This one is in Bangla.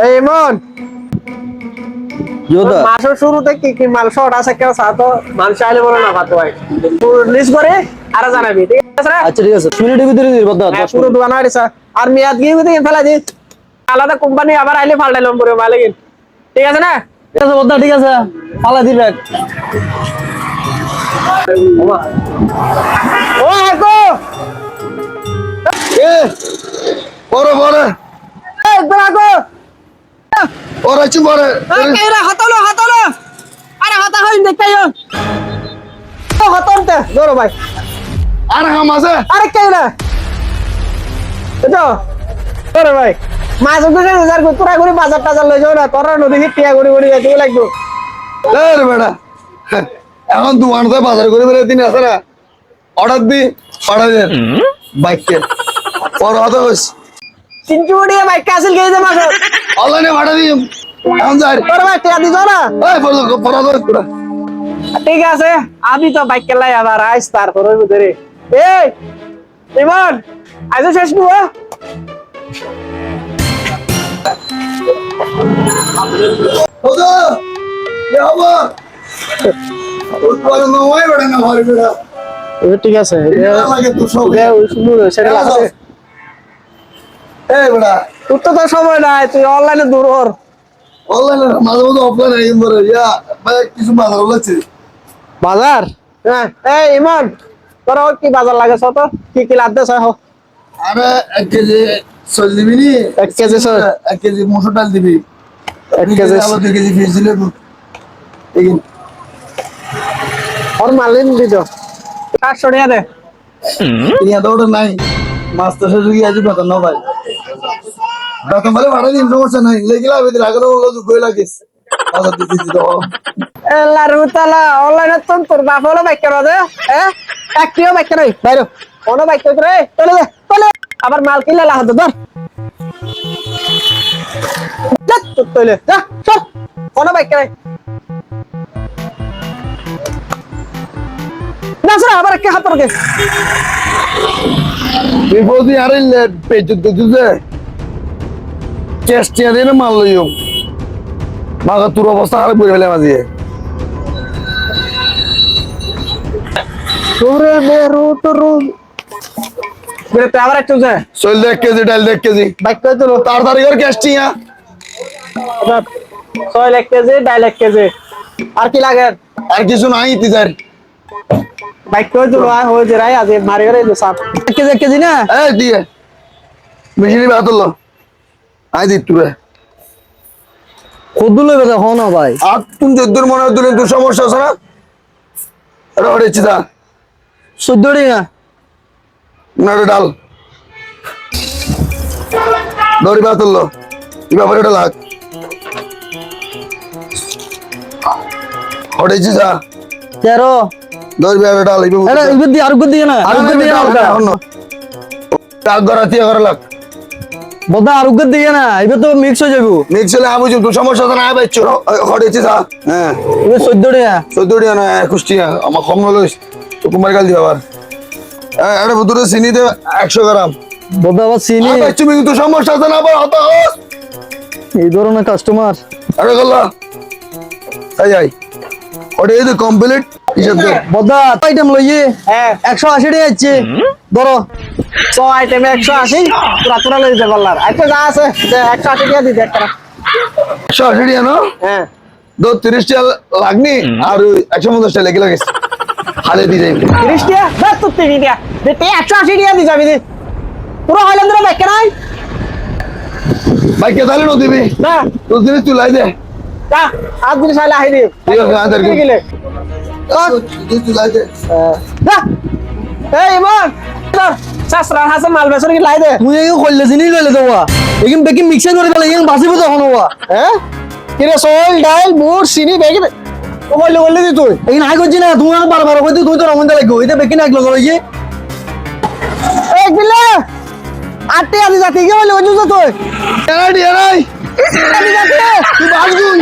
এই মন যোদা মাসের শুরুতে কি কি মাল শর্ট আছে কেউ সাথে মাল চাইলে বলো না বাদ ভাই লিস্ট করে আর জানাবি ঠিক আছে না? আচ্ছা ঠিক আছে মিনিটের ভিতরে দিই বদা হ্যাঁ, পুরো দোকান আড়িস আর মেয়াদ গিয়ে দিন ফেলা দিন আলাদা কোম্পানি আবার আইলে ফাল্টাইলাম পুরো মালিক ঠিক আছে না? ঠিক আছে বদা ঠিক আছে পালা দিবে ও হাকো এ পরে পরে একবার হাকো পরে আছি পরে কেরা হাতালো হাতালো আরে হাতা হইন দেখাইও ও হাতামতে ধরো ভাই আর হাম আছে আরে কেরা এটো ধরো ভাই মাছ উঠে যার তোরা করে বাজার টাজার লই যাও না তোরা নদী টিয়া গড়ি গড়ি যাইতে লাগবে এ রে বেটা এখন দোকানতে বাজার করে বেরে দিন আছে না অর্ডার দি পাঠা দে বাইককে পরে হতে হইস চিনচু উড়িয়ে ভাই কাসিল গিয়ে দে মাছ অনলাইনে পাঠা দি এখন যাই তোরা ভাই টিয়া দিছো না এই বলো পড়া দে পুরা ঠিক আছে আমি তো বাইক কেলাই আবার আইস তারপর হইব ধরে এই ইমন আইজ শেষ নু ওদা এ হবো ওর পরে নয় বেটা না ঘরে বেটা ঠিক আছে লাগে তো সব সেটা আছে এই বেটা তোর তো সময় নাই তুই অনলাইনে দূর হর অনলাইনে মাঝে মাঝে অফলাইন আইন ধরে ইয়া ভাই কিছু বাজার হচ্ছে বাজার হ্যাঁ এই ইমন তোর কি বাজার লাগে তো কি কি লাগতে চাই হো আরে 1 কেজি চল দিবি নি 1 কেজি চল 1 কেজি মসুর ডাল দিবি 1 কেজি আবার 2 কেজি ফিস দিলে এই और मालिन दीजो 400 টাকা দে ইয়া তো ওটা নাই মাছ তো শেষ হয়ে গেছে বেতন না ভাই বেতন বলে ভাড়া দিন সমস্যা নাই লেগে লাভ দিলে আগে বললো যে কই লাগিস আচ্ছা দিদি তো এলা রুতালা অনলাইনে তোর বাপ হলো বাইক করো দে হ্যাঁ একটিও বাইক করে বাইরো কোন বাইক করে রে চলে দে চলে আবার মাল কিনলে লাহ ধর যা চলে যা চল কোন বাইক করে না স্যার আবার কে হাত পড়ে বিপদি আরে পেজ দিতে চেষ্টা দিয়ে না মাল লইও মাগা তোর অবস্থা খারাপ করে ফেলে মাঝে তোরে মেরু তোরু মেরে তো আবার একটু যা চল 1 কেজি ডাল 1 কেজি বাইক করে তোর তাড়াতাড়ি করে ক্যাশটি হ্যাঁ ছয় 1 কেজি ডাল 1 কেজি আর কি লাগে আর কিছু নাই তিজার বাইক করে তোর হয়ে যায় আজ মারি করে সাপ 1 কেজি না এই দিয়ে মেশিনে বাতল আই দি তুই কদ্দু লইবে দেখো না ভাই আর তুমি যদ্দুর মনে হয় তোর সমস্যা আছে না এটা হচ্ছে দা 14 টাকা না রে ডাল দড়ি বাতল এই ব্যাপারে এটা লাগ হড়েছি যা 13 দড়ি ব্যাপারে ডাল আরে ইবে দি আর গদ দি না আর গদ দি না ডাক গরাতি করে লাগ বদা আর গদ দি না ইবে তো মিক্স হয়ে যাবো মিক্স হলে আমি তোর সমস্যা আছে না বাইছো হড়েছি যা হ্যাঁ ইবে 14 টাকা 14 টাকা না 21 টাকা আমার কম হলো তো কুমার গাল দিবা আবার আরে বুদুরে চিনি দে 100 গ্রাম বদা আবার চিনি বাইছো মিং তো সমস্যা আছে না আবার হতাশ এই ধরনের কাস্টমার আরে গল্লা আই আই ওটা এই কমপ্লিট হিসাব দে বদা আইটেম লইয়ে হ্যাঁ 180 টাকা আছে ধরো 100 আইটেমে 180 তোরা তোরা লই যা বললার আচ্ছা যা আছে 180 টাকা দি দে একটা 180 টাকা না হ্যাঁ দো 30 টাকা লাগনি আর 150 টাকা লেগে লাগে হালে দি যাই 30 টাকা বাস তো 30 টাকা দে 180 টাকা দি যাবি দে পুরো হইলাম তোরা বাইক নাই ভাই কে তাহলে নো দিবি না তুই দিন তুই লাই দে যা আজ দিন সাইলা হাই দি ঠিক আছে আদার গেলে তুই লাই দে যা এই ইমন শাস্ত্র হাসে মাল বেসর কি লাই দে মুই এই কইলে জিনি লইলে দেওয়া একিন বেকিন মিক্সার করে ফেলে একিন বাসিব তখন হওয়া হ্যাঁ কিরে সোল ডাল মুড় চিনি বেগি ও বললে বললে দি তুই একিন আই করছি না তুমি বারবার কই তুই তো রমন লাগো এটা বেকিন এক লগো লইয়ে এক বিলে আটে আদি জাতি কে বলে ওজু তুই এরাই আদি জাতি তুই বাস গুই